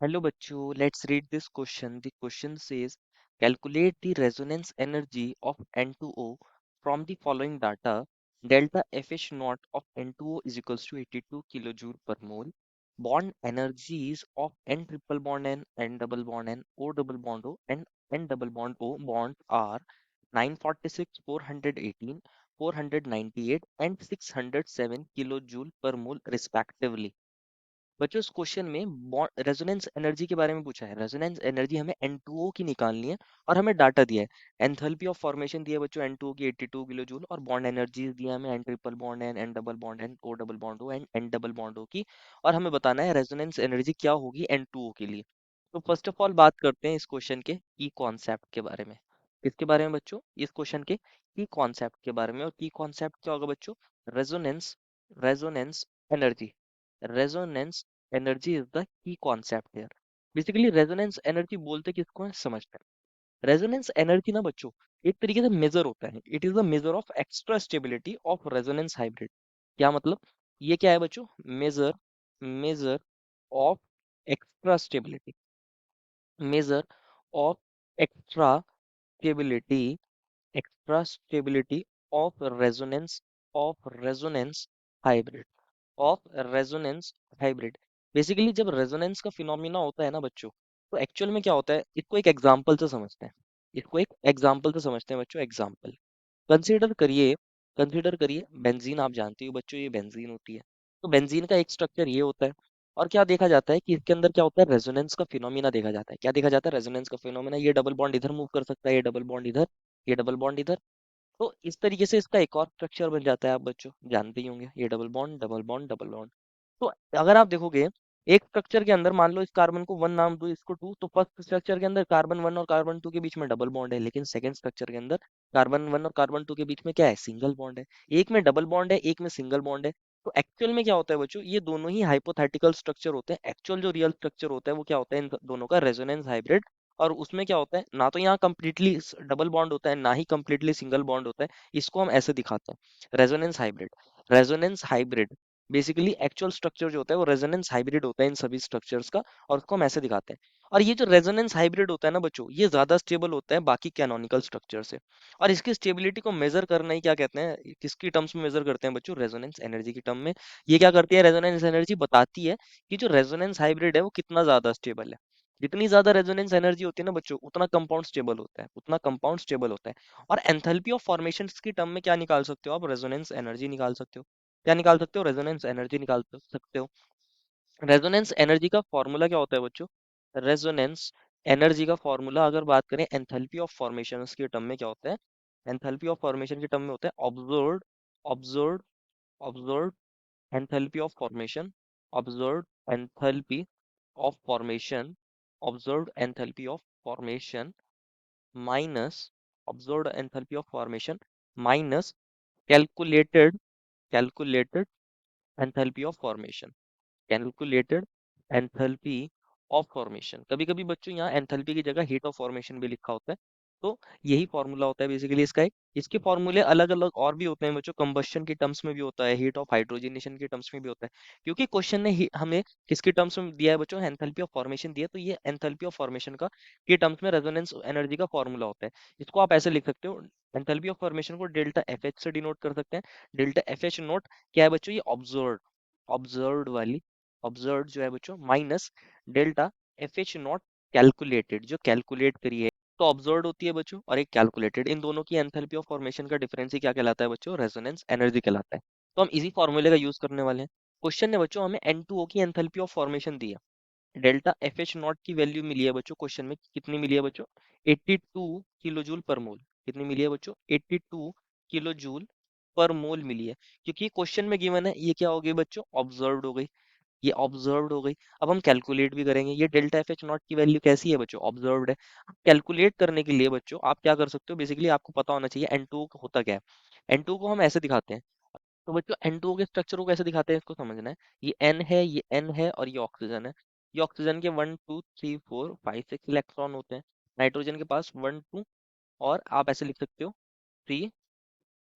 Hello bachcho, let's read this question. The question says, calculate the resonance energy of N2O from the following data. Delta FH naught of N2O is equals to 82 kilojoule per mole. Bond energies of N triple bond N double bond O double bond O, and N double bond O bonds are 946, 418, 498, and 607 kilojoule per mole respectively. बच्चों इस question में resonance energy के बारे में पूछा है। Resonance energy हमें N2O की निकालनी है और हमें डाटा दिया है। एंथैल्पी ऑफ फॉर्मेशन दिया है बच्चों N2O की 82 किलो जूल, और बॉन्ड एनर्जी दिया है हमें N triple bond N double bond O double bond O and N double bond O की। और हमें बताना है रेजोनेंस एनर्जी क्या होगी N2O के लिए। तो फर्स्ट ऑफ ऑल बात करते हैं इस क्वेश्चन के की कॉन्सेप्ट के बारे में। किसके बारे में बच्चों? इस क्वेश्चन के की कॉन्सेप्ट के बारे में। और की कॉन्सेप्ट क्या होगा बच्चों? Resonance resonance energy. Resonance energy is the key concept है। बेसिकली रेजोनेंस एनर्जी बोलते किसको है समझते हैं। रेजोनेंस एनर्जी ना बच्चों एक तरीके से मेजर होता है। It is the major of extra stability of resonance hybrid. क्या मतलब? ये क्या है बच्चों? Major major of extra stability. Major of extra stability extra stability of resonance hybrid of resonance hybrid. Basically जब रेजोनेंस का फिनोमिना होता है ना बच्चों, तो एक्चुअल में क्या होता है इसको एक एग्जांपल से समझते हैं। इसको एक एग्जांपल से समझते हैं बच्चों। एग्जांपल कंसीडर करिए। कंसीडर करिए बेंजीन। आप जानते हो बच्चों ये बेंजीन होती है। तो बेंजीन का एक स्ट्रक्चर ये होता है। और क्या देखा जाता है कि इसके अंदर क्या होता है? रेजोनेंस का फिनोमिना देखा जाता है। क्या देखा जाता है? रेजोनेंस का फिनोमिना। ये डबल बॉन्ड इधर मूव कर सकता है, ये डबल बॉन्ड इधर, ये डबल बॉन्ड इधर। तो इस तरीके से इसका एक और स्ट्रक्चर बन जाता है। आप बच्चों जानते ही होंगे, ये double bond double bond double bond. तो अगर आप देखोगे एक स्ट्रक्चर के अंदर, मान लो इस कार्बन को वन नाम दो, इसको टू, तो फर्स्ट स्ट्रक्चर के अंदर कार्बन वन और कार्बन टू के बीच में डबल बॉन्ड है, लेकिन सेकंड स्ट्रक्चर के अंदर कार्बन वन और कार्बन टू के बीच में क्या है? सिंगल बॉन्ड है। एक में डबल बॉन्ड है, एक में सिंगल बॉन्ड है। तो एक्चुअल में क्या होता है बच्चों? ये दोनों ही हाइपोथेटिकल स्ट्रक्चर होते हैं। एक्चुअल जो रियल स्ट्रक्चर होता है वो क्या होता है? इन दोनों का रेजोनेंस हाइब्रिड। और उसमें क्या होता है ना, तो यहाँ कंप्लीटली डबल बॉन्ड होता है, ना ही कंप्लीटली सिंगल बॉन्ड होता है। इसको हम ऐसे दिखाते हैं, resonance hybrid. Resonance hybrid basically actual structure जो होता है वो रेजोनेंस हाइब्रिड होता है इन सभी स्ट्रक्चर्स का। और उसको हम ऐसे दिखाते हैं। और ये जो रेजोनेंस हाइब्रिड होता है ना बच्चों, ये ज्यादा स्टेबल होता है बाकी कैनोनिकल स्ट्रक्चर से। और इसकी स्टेबिलिटी को मेजर करना ही क्या कहते हैं, किसकी टर्म्स में मेजर करते हैं बच्चों? रेजोनेंस एनर्जी की टर्म में। ये क्या करती है? रेजोनेंस एनर्जी बताती है कि जो रेजोनेंस हाइब्रिड है वो कितना ज्यादा स्टेबल है। जितनी ज्यादा रेजोनेंस एनर्जी होती है ना बच्चों, उतना कंपाउंड स्टेबल होता है, उतना कंपाउंड स्टेबल होता है। और एंथैल्पी ऑफ फॉर्मेशन की टर्म में क्या निकाल सकते हो आप? रेजोनेंस एनर्जी निकाल सकते हो। क्या निकाल सकते हो? रेजोनेंस एनर्जी निकाल सकते हो। रेजोनेंस एनर्जी का फॉर्मूला क्या होता है बच्चों? रेजोनेंस एनर्जी का फॉर्मूला अगर बात करें एंथैल्पी ऑफ फॉर्मेशन के टर्म में क्या होता है? एंथैल्पी ऑफ फॉर्मेशन के टर्म में होता है observed observed observed enthalpy of formation. Observed enthalpy of formation observed enthalpy of formation minus observed enthalpy of formation minus calculated calculated enthalpy of formation. Calculated enthalpy of formation. कभी कभी बच्चों यहाँ enthalpy की जगह heat of formation भी लिखा होता है। तो यही फॉर्मूला होता है बेसिकली इसका एक। इसके फॉर्मूले अलग अलग और भी होते हैं बच्चों। कंबशन की टर्म्स में भी होता है, हीट ऑफ हाइड्रोजनेशन की टर्म्स में भी होता है। क्योंकि क्वेश्चन ने हमें किसकी टर्म्स में दिया है बच्चों? एंथैल्पी ऑफ फॉर्मेशन दिया है, तो ये एंथैल्पी ऑफ फॉर्मेशन का के टर्म्स में रेजोनेंस एनर्जी का फॉर्मूला होता है। इसको आप ऐसे लिख सकते हो। एंथैल्पी ऑफ फॉर्मेशन को डेल्टा एफ एच से डिनोट कर सकते हैं। डेल्टा एफ एच नोट क्या है बच्चों? ये ऑब्जर्व ऑब्जर्व्ड वाली ऑब्जर्व जो है बच्चों, minus delta F H not calculated, जो कैलकुलेट करी है। तो ऑब्जर्व्ड होती है बच्चों और एक कैलकुलेटेड, इन दोनों की एंथैल्पी ऑफ फॉर्मेशन का डिफरेंस ही क्या कहलाता है बच्चों? रेजोनेंस एनर्जी कहलाता है। तो हम इसी फॉर्मूले का यूज करने वाले हैं। क्वेश्चन ने बच्चों हमें N2O की एंथैल्पी ऑफ फॉर्मेशन दी है। डेल्टा एफ एच नॉट की वैल्यू मिली है बच्चों क्वेश्चन में। कितनी मिली है बच्चों? 82 किलो जूल पर मोल। कितनी मिली है बच्चों? 82 किलो जूल पर मोल मिली है। क्योंकि क्वेश्चन में गिवन है, ये क्या हो गई बच्चों? ऑब्जर्व्ड हो गई। ये ऑब्जर्व्ड हो गई। अब हम कैलकुलेट भी करेंगे। ये डेल्टा एफ एच नॉट की वैल्यू कैसी है बच्चों? ऑब्जर्व्ड है। कैलकुलेट करने के लिए बच्चों आप क्या कर सकते हो? बेसिकली आपको पता होना चाहिए N2 होता क्या है। N2 को हम ऐसे दिखाते हैं। तो बच्चों N2 के स्ट्रक्चर को कैसे दिखाते हैं इसको समझना है। ये N है, ये N है, और ये ऑक्सीजन है। ये ऑक्सीजन के 1 2 3 4 5 6 इलेक्ट्रॉन होते हैं। नाइट्रोजन के पास 1 2, और आप ऐसे लिख सकते हो 3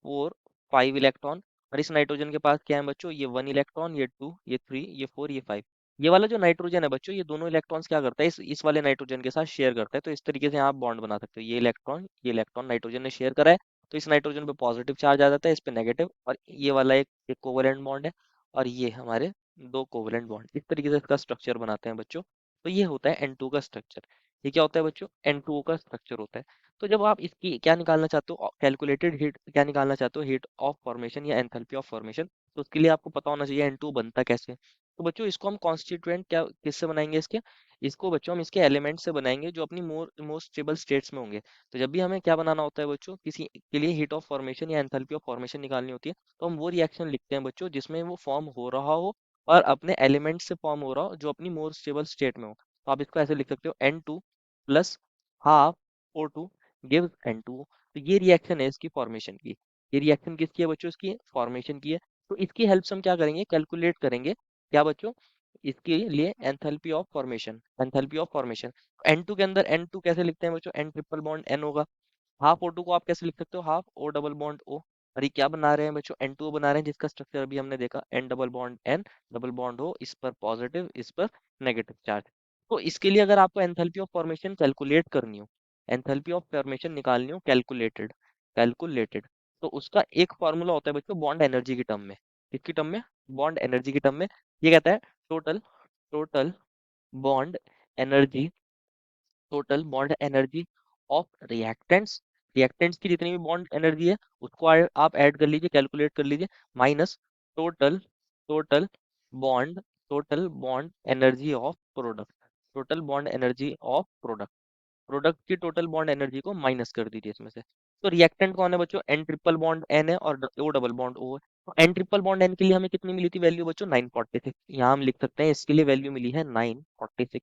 4 5 इलेक्ट्रॉन। और इस नाइट्रोजन के पास क्या है बच्चों? ये 1 इलेक्ट्रॉन, ये 2, ये 3, ये 4, ये 5। ये वाला जो नाइट्रोजन है बच्चों, ये दोनों इलेक्ट्रॉन्स क्या करता है, इस वाले नाइट्रोजन के साथ शेयर करता है। तो इस तरीके से आप बॉन्ड बना सकते हो। ये इलेक्ट्रॉन नाइट्रोजन ने शेयर करा है, तो इस नाइट्रोजन पे पॉजिटिव चार्ज आ जाता है, इस पे नेगेटिव, और ये वाला एक कोवलेंट बॉन्ड है, और ये हमारे दो कोवलेंट बॉन्ड। इस तरीके से इसका स्ट्रक्चर बनाते हैं बच्चों। तो ये होता है N2 का स्ट्रक्चर। ये क्या होता है बच्चों, N2O का स्ट्रक्चर होता है। तो जब आप इसकी क्या निकालना चाहते हो, कैलकुलेटेड हीट क्या निकालना चाहते हो, हीट ऑफ फॉर्मेशन या एंथैल्पी ऑफ फॉर्मेशन, तो उसके लिए आपको पता होना चाहिए N2 बनता कैसे है। तो बच्चों इसको हम कॉन्स्टिट्यूएंट क्या किससे बनाएंगे इसके, इसको बच्चों हम इसके एलिमेंट से बनाएंगे जो अपनी मोस्ट स्टेबल स्टेट्स में होंगे। तो जब भी हमें क्या बनाना होता है बच्चों, किसी के लिए हीट ऑफ फॉर्मेशन या एंथैल्पी ऑफ फॉर्मेशन निकालनी होती है, तो हम वो रिएक्शन लिखते हैं बच्चों जिसमें वो फॉर्म हो रहा हो और अपने एलिमेंट से फॉर्म हो रहा हो जो अपनी मोस्ट स्टेबल स्टेट में हो। तो आप इसको ऐसे लिख सकते हो, N2 plus half O2 gives N2। तो ये रिएक्शन है इसकी फॉर्मेशन की। ये रिएक्शन किसकी है बच्चों, इसकी फॉर्मेशन की है। तो इसकी हेल्प से हम क्या करेंगे, कैलकुलेट करेंगे क्या बच्चों, इसके लिए enthalpy of formation. Enthalpy of formation N2 के अंदर N2 कैसे लिखते हैं बच्चों, N ट्रिपल बॉन्ड N होगा। हाफ O2 को आप कैसे लिख सकते हो, half O double bond O। और ये क्या बना रहे हैं बच्चों, N2O बना रहे हैं, जिसका स्ट्रक्चर अभी हमने देखा, N double bond N double bond O, इस पर पॉजिटिव, इस पर नेगेटिव चार्ज। तो इसके लिए अगर आपको एंथैल्पी ऑफ फॉर्मेशन कैलकुलेट करनी हो, एंथैल्पी ऑफ फॉर्मेशन निकालनी हो कैलकुलेटेड, कैलकुलेटेड, तो उसका एक फॉर्मूला होता है बच्चों बॉन्ड एनर्जी की टर्म में। किसकी टर्म में, बॉन्ड एनर्जी की टर्म में। ये कहता है total total bond energy, total bond energy of reactants, reactants की जितनी भी बॉन्ड एनर्जी है उसको आप ऐड कर लीजिए, कैलकुलेट कर लीजिए, minus total total bond total bond energy of product, total bond energy of product, product की टोटल बॉन्ड एनर्जी को माइनस कर दीजिए इसमें से। तो रिएक्टेंट कौन है बच्चों, एन ट्रिपल बॉन्ड एन है और ओ डबल बॉन्ड ओ है। तो एन ट्रिपल बॉन्ड एन के लिए हमें कितनी मिली थी वैल्यू बच्चों, 946। यहाँ हम लिख सकते हैं इसके लिए वैल्यू मिली है 946।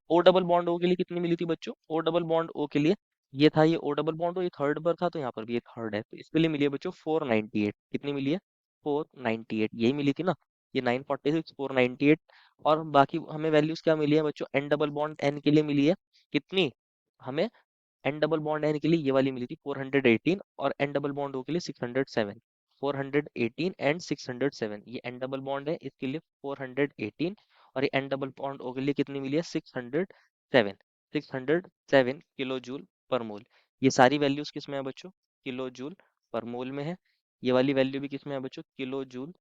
ओ डबल बॉन्ड ओ के लिए कितनी मिली थी बच्चों, ओ डबल बॉन्ड ओ के लिए ये था, ये ओ डबल बॉन्ड ओ ये थर्ड पर था, तो यहाँ पर भी ये थर्ड है, तो इसके लिए मिली है बच्चों 498। कितनी मिली है, 498, यही मिली थी ना, ये 946 498। और बाकी हमें वैल्यूज क्या मिली है बच्चों, एन डबल बॉन्ड एन के लिए मिली है कितनी, हमें एन डबल बॉन्ड एन के लिए ये वाली मिली थी 418, और एन डबल बॉन्ड ओ के लिए 607। 418 एंड 607, ये एन डबल बॉन्ड है इसके लिए 418, और ये एन डबल बॉन्ड ओ के लिए कितनी मिली है 607। 607 किलो जूल पर मोल। ये सारी वैल्यूज किस में है बच्चों, किलो जूल पर मोल में है। ये वाली वैल्यू भी किस में है बच्चों, किलो जूल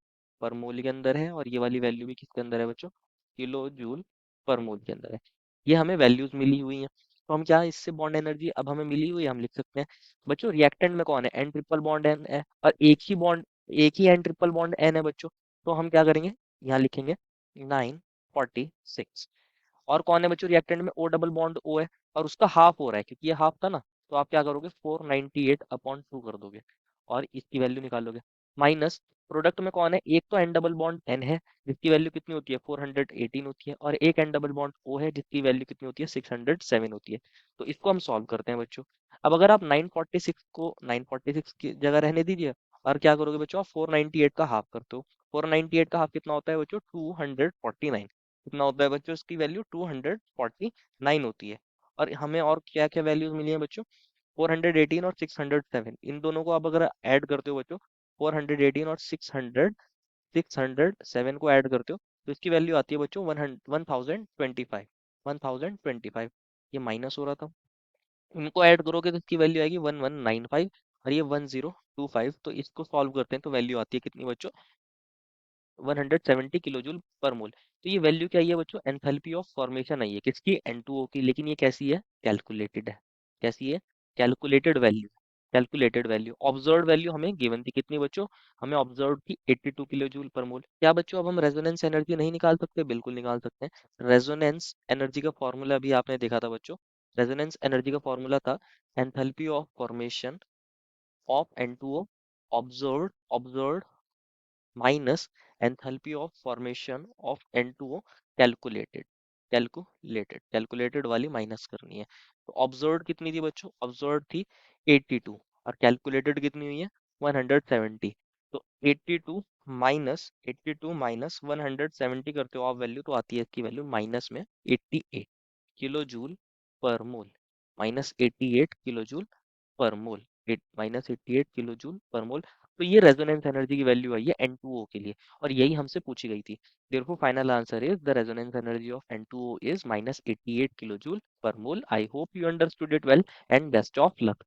पर मोल के अंदर है, और ये वाली वैल्यू भी किसके अंदर है बच्चों, किलो जूल पर मोल के अंदर है। ये हमें वैल्यूज मिली हुई हैं। तो हम क्या, इससे बॉन्ड एनर्जी अब हमें मिली हुई है, हम लिख सकते हैं बच्चों रिएक्टेंट में कौन है, एन ट्रिपल बॉन्ड एन है, और एक ही एन ट्रिपल बॉन्ड एन है बच्चों। तो हम क्या करेंगे, यहाँ लिखेंगे 946। और कौन है बच्चों रिएक्टेंट में, ओ डबल बॉन्ड ओ है, और उसका हाफ हो रहा है क्योंकि ये हाफ था ना, तो आप क्या करोगे 498/2 कर दोगे और इसकी वैल्यू निकालोगे। माइनस प्रोडक्ट में कौन है, एक तो एन डबल बॉन्ड एन है जिसकी वैल्यू कितनी होती है 418 होती है, और एक एन डबल बॉन्ड ओ है जिसकी वैल्यू कितनी होती है 607 होती है। तो इसको हम सॉल्व करते हैं बच्चों। अब अगर आप 946 को 946 की जगह रहने दीजिए, और क्या करोगे बच्चों, आप 498 का हाफ करते हो। 498 का हाफ कितना होता है बच्चों, 249। कितना होता है बच्चों, इसकी वैल्यू 249 होती है। और हमें और क्या क्या वैल्यूज मिली है बच्चों, 418 और 607, इन दोनों को आप अगर ऐड करते हो बच्चों, 418 और 607 को ऐड करते हो, तो इसकी वैल्यू आती है बच्चों 1025। 1025, ये माइनस हो रहा था, इनको ऐड करोगे तो इसकी वैल्यू आएगी 1195, और ये 1025। तो इसको सॉल्व करते हैं तो वैल्यू आती है कितनी बच्चों, 170 किलो जूल पर मोल। तो ये वैल्यू क्या आई है बच्चों, एंथैल्पी ऑफ फॉर्मेशन आई है किसकी, N2O की, लेकिन ये कैसी है, कैलकुलेटेड है। कैसी है, calculated value. Calculated value, observed value हमें गिवन थी कितनी बच्चों, हमें ऑब्जर्व्ड थी 82 किलो जूल पर मोल। क्या बच्चों अब हम रेजोनेंस एनर्जी नहीं निकाल सकते, बिल्कुल निकाल सकते हैं। रेजोनेंस एनर्जी का फॉर्मूला अभी आपने देखा था बच्चों, रेजोनेंस एनर्जी का फॉर्मूला था enthalpy of formation of N2O observed observed minus enthalpy of formation of N2O calculated. Calculated वाली माइनस करनी है। तो ऑब्जर्व्ड कितनी थी बच्चों, ऑब्जर्व्ड थी 82, और कैलकुलेटेड कितनी हुई है 170। तो 82 माइनस 170 करते हो आप वैल्यू, तो आती है इसकी वैल्यू माइनस में 88 किलो जूल पर मोल। माइनस 88 किलो जूल पर मोल, माइनस 88 किलो जूल पर मोल। तो ये रेजोनेंस एनर्जी की वैल्यू आई है N2O के लिए, और यही हमसे पूछी गई थी। Therefore final answer is the resonance energy of N2O is -88 kilo joule पर मोल। I hope you understood it well and best of luck.